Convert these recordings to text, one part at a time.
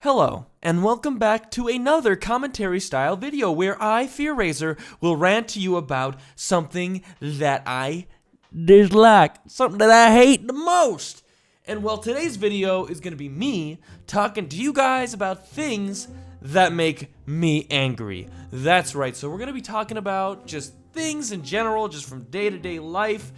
Hello, and welcome back to another commentary-style video where I, TheFearRaiser, will rant to you about something that I dislike, something that I hate the most. And well, today's video is going to be me talking to you guys about things that make me angry. That's right, so we're going to be talking about just things in general, just from day-to-day life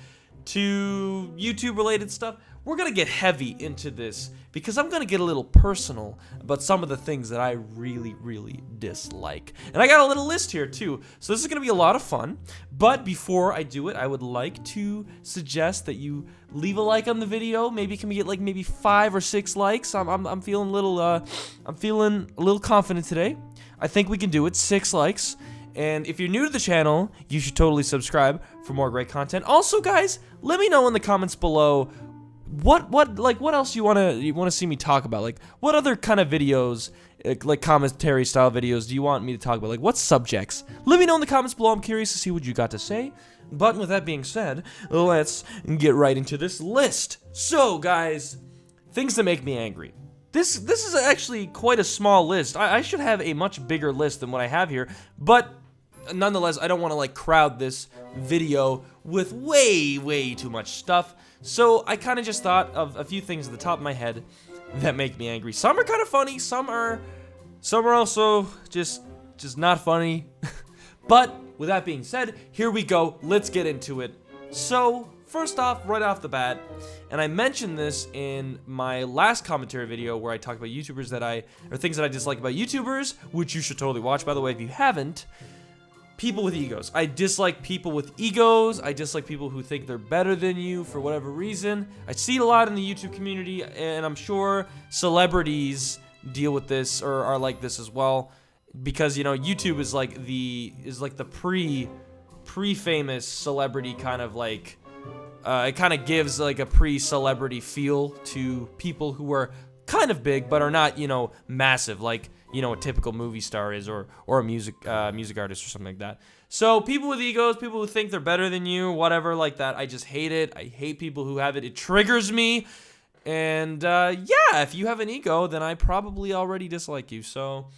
to YouTube-related stuff. We're going to get heavy into this because I'm going to get a little personal about some of the things that I really dislike. And I got a little list here too, so this is going to be a lot of fun. But before I do it, I would like to suggest that you leave a like on the video. Maybe can we get like maybe 5 or 6 likes? I'm feeling a little confident today. I think we can do it. 6 likes. And if you're new to the channel, you should totally subscribe for more great content. Also, guys, let me know in the comments below what else you wanna see me talk about. Like, what other kind of videos, like commentary style videos, do you want me to talk about? Like, what subjects? Let me know in the comments below. I'm curious to see what you got to say. But with that being said, let's get right into this list. So, guys, things that make me angry. This is actually quite a small list. I should have a much bigger list than what I have here, but nonetheless, I don't want to like crowd this video with way too much stuff. So I kind of just thought of a few things at the top of my head that make me angry. Some are kind of funny, some are also just not funny. But with that being said, here we go. Let's get into it. So first off, right off the bat, and I mentioned this in my last commentary video where I talked about YouTubers or things that I dislike about YouTubers, which you should totally watch, by the way, if you haven't. People with egos. I dislike people with egos. I dislike people who think they're better than you for whatever reason. I see it a lot in the YouTube community, and I'm sure celebrities deal with this or are like this as well, because you know YouTube is like the pre-famous celebrity kind of like. It kind of gives like a pre-celebrity feel to people who are kind of big but are not, you know, massive like, you know, a typical movie star is or a music artist or something like that. So people with egos, people who think they're better than you, whatever like that, I just hate it. I hate people who have it. It triggers me. And yeah, if you have an ego, then I probably already dislike you. So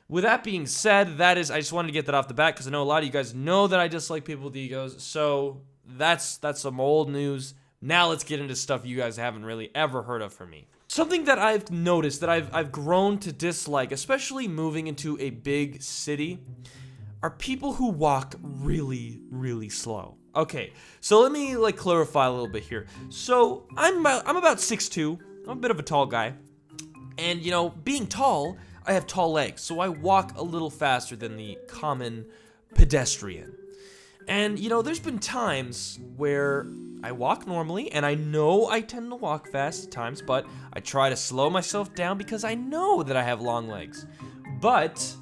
with that being said, I just wanted to get that off the bat because I know a lot of you guys know that I dislike people with egos. So that's some old news. Now let's get into stuff you guys haven't really ever heard of from me. Something that I've noticed that I've grown to dislike, especially moving into a big city, are people who walk really slow. Okay, so let me like clarify a little bit here. So I'm about 6'2". I'm a bit of a tall guy, and you know, being tall, I have tall legs, so I walk a little faster than the common pedestrian. And, you know, there's been times where I walk normally, and I know I tend to walk fast at times, but I try to slow myself down because I know that I have long legs. But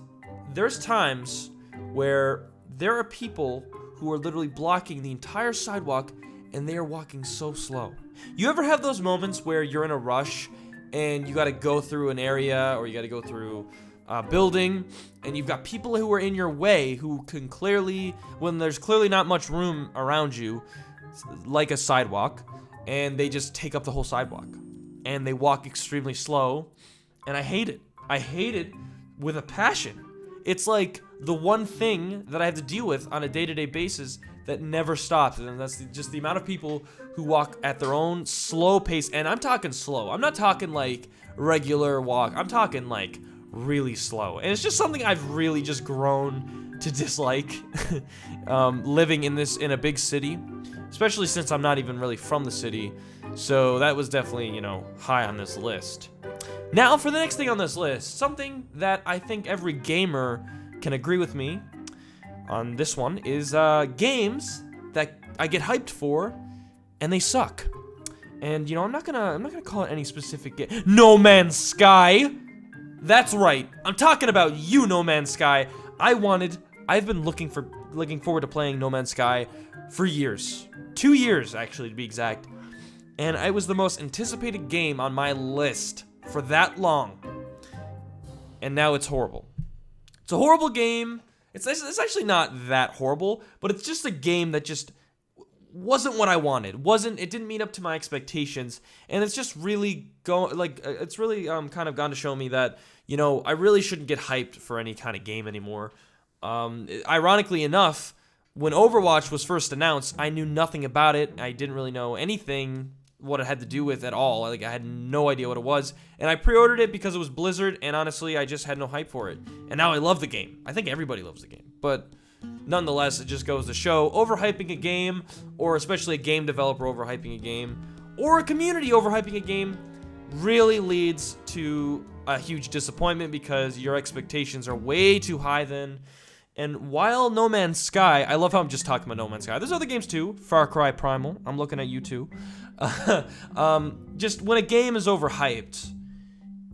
there's times where there are people who are literally blocking the entire sidewalk, and they are walking so slow. You ever have those moments where you're in a rush, and you gotta go through an area, or you gotta go through building, and you've got people who are in your way who can clearly, when there's clearly not much room around you, like a sidewalk, and they just take up the whole sidewalk, and they walk extremely slow, and I hate it. I hate it with a passion. It's like the one thing that I have to deal with on a day-to-day basis that never stops, and that's just the amount of people who walk at their own slow pace, and I'm talking slow. I'm not talking like regular walk. I'm talking like really slow, and it's just something I've really just grown to dislike living in a big city, especially since I'm not even really from the city. So that was definitely, you know, high on this list. Now for the next thing on this list, something that I think every gamer can agree with me on this one is games that I get hyped for and they suck. And you know, I'm not gonna call it any specific game. No Man's Sky. That's right. I'm talking about you, No Man's Sky. I've been looking forward to playing No Man's Sky for years. 2 years, actually, to be exact. And it was the most anticipated game on my list for that long. And now it's horrible. It's a horrible game. It's actually not that horrible, but it's just a game that just wasn't what I wanted. It didn't meet up to my expectations, and it's just really kind of gone to show me that, you know, I really shouldn't get hyped for any kind of game anymore. Ironically enough, when Overwatch was first announced, I knew nothing about it. I didn't really know anything what it had to do with at all. Like, I had no idea what it was. And I pre-ordered it because it was Blizzard, and honestly, I just had no hype for it. And now I love the game. I think everybody loves the game. But nonetheless, it just goes to show, overhyping a game, or especially a game developer overhyping a game, or a community overhyping a game, really leads to a huge disappointment because your expectations are way too high then. And while No Man's Sky, I love how I'm just talking about No Man's Sky. There's other games too. Far Cry Primal. I'm looking at you too. Just when a game is overhyped,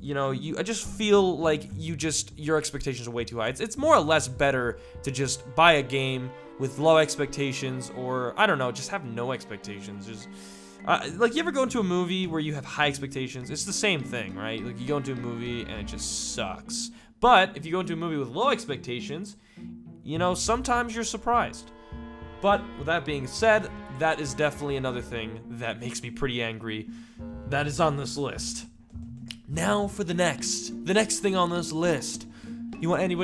you know, I just feel like your expectations are way too high. It's more or less better to just buy a game with low expectations, or I don't know, just have no expectations. Just like, you ever go into a movie where you have high expectations? It's the same thing, right? Like, you go into a movie and it just sucks. But if you go into a movie with low expectations, you know, sometimes you're surprised. But with that being said, that is definitely another thing that makes me pretty angry that is on this list. Now for the next thing on this list. You want any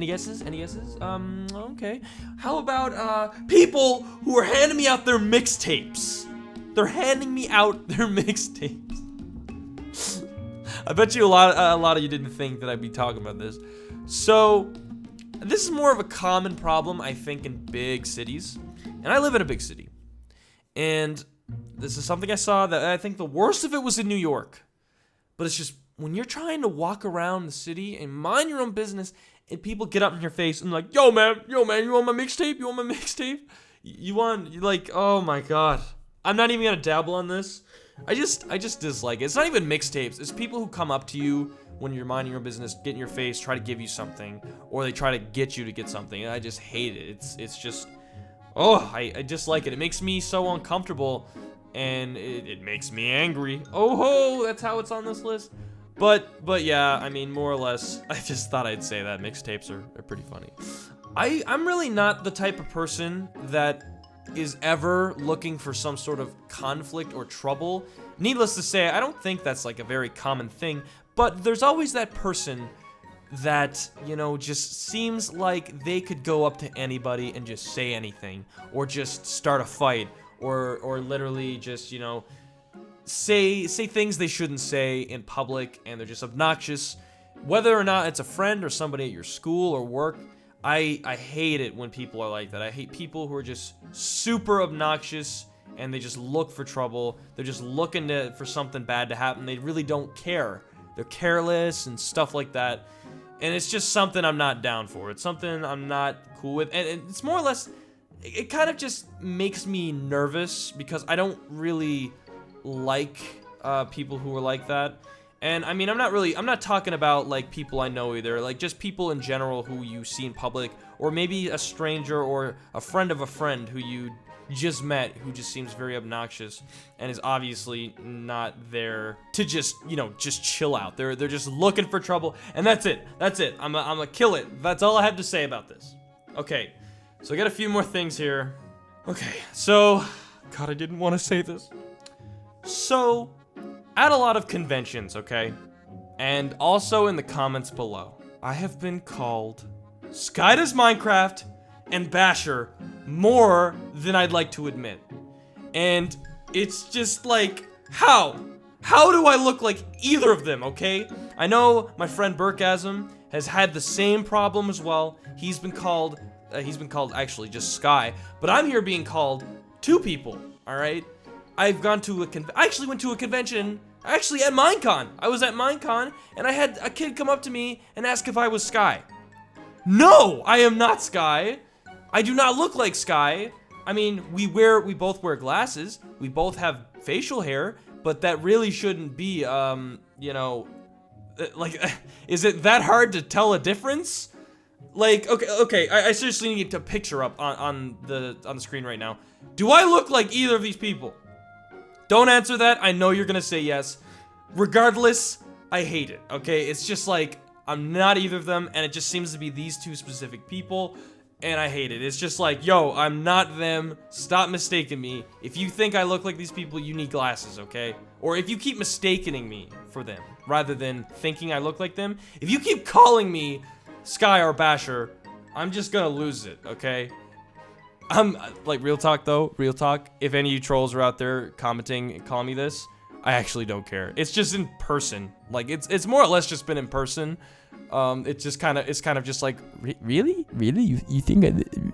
guesses? Any guesses? Okay. How about people who are handing me out their mixtapes? They're handing me out their mixtapes. I bet you a lot of you didn't think that I'd be talking about this. So, this is more of a common problem, I think, in big cities. And I live in a big city. And this is something I saw that I think the worst of it was in New York. But it's just, when you're trying to walk around the city and mind your own business, and people get up in your face and like, yo man, you want my mixtape? You want my mixtape? You're like, oh my god. I'm not even gonna dabble on this. I just dislike it. It's not even mixtapes. It's people who come up to you when you're minding your business, get in your face, try to give you something, or they try to get you to get something. And I just hate it. It's just, I dislike it. It makes me so uncomfortable, and it makes me angry. That's how it's on this list. But yeah, I mean, more or less, I just thought I'd say that mixtapes are pretty funny. I'm really not the type of person that is ever looking for some sort of conflict or trouble. Needless to say, I don't think that's like a very common thing, but there's always that person that, you know, just seems like they could go up to anybody and just say anything, or just start a fight, or literally just, you know, say things they shouldn't say in public, and they're just obnoxious. Whether or not it's a friend or somebody at your school or work, I hate it when people are like that. I hate people who are just super obnoxious and they just look for trouble. They're just looking for something bad to happen. They really don't care. They're careless and stuff like that. And it's just something I'm not down for. It's something I'm not cool with. And it's more or less, it kind of just makes me nervous because I don't really like people who are like that. And I mean, I'm not talking about like people I know either, like just people in general who you see in public, or maybe a stranger or a friend of a friend who you just met, who just seems very obnoxious and is obviously not there to just, you know, just chill out. They're just looking for trouble, and that's it. I'm gonna kill it. That's all I have to say about this. Okay, so I got a few more things here. Okay, so, God, I didn't want to say this. So, at a lot of conventions, okay, and also in the comments below, I have been called Sky Does Minecraft and Basher more than I'd like to admit. And it's just like, how do I look like either of them, okay? I know my friend Burkasm has had the same problem as well. He's been called actually just Sky, but I'm here being called two people, all right? I actually went to a convention, actually at Minecon. I was at Minecon, and I had a kid come up to me and ask if I was Sky. No, I am not Sky. I do not look like Sky. I mean, we both wear glasses. We both have facial hair, but that really shouldn't be, you know, like, is it that hard to tell a difference? Like, okay, I seriously need to picture up on the screen right now. Do I look like either of these people? Don't answer that. I know you're gonna say yes. Regardless, I hate it, okay? It's just like, I'm not either of them, and it just seems to be these two specific people, and I hate it. It's just like, yo, I'm not them. Stop mistaking me. If you think I look like these people, you need glasses, okay? Or if you keep mistaking me for them, rather than thinking I look like them, if you keep calling me Sky or Basher, I'm just gonna lose it, okay? I'm, like, real talk though, real talk. If any of you trolls are out there commenting and calling me this, I actually don't care. It's just in person. Like, it's more or less just been in person. It's kind of just like, really? You think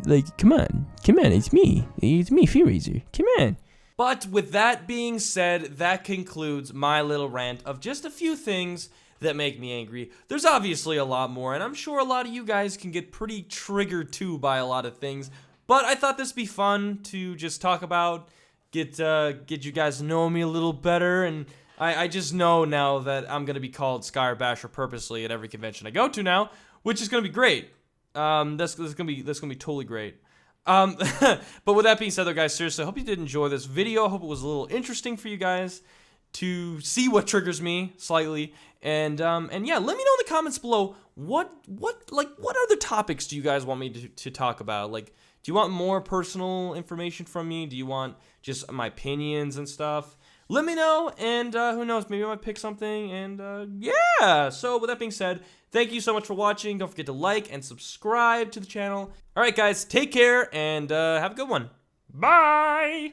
like, come on, it's me, TheFearRaiser, come on. But with that being said, that concludes my little rant of just a few things that make me angry. There's obviously a lot more, and I'm sure a lot of you guys can get pretty triggered too by a lot of things. But I thought this would be fun to just talk about, get you guys to know me a little better, and I just know now that I'm gonna be called Sky or Basher purposely at every convention I go to now, which is gonna be great. That's gonna be totally great. But with that being said, though, guys, seriously, I hope you did enjoy this video. I hope it was a little interesting for you guys to see what triggers me slightly, and yeah, let me know in the comments below what other topics do you guys want me to talk about? Like, do you want more personal information from me? Do you want just my opinions and stuff? Let me know, and who knows, maybe I might pick something, and yeah. So with that being said, thank you so much for watching. Don't forget to like and subscribe to the channel. All right, guys, take care, and have a good one. Bye!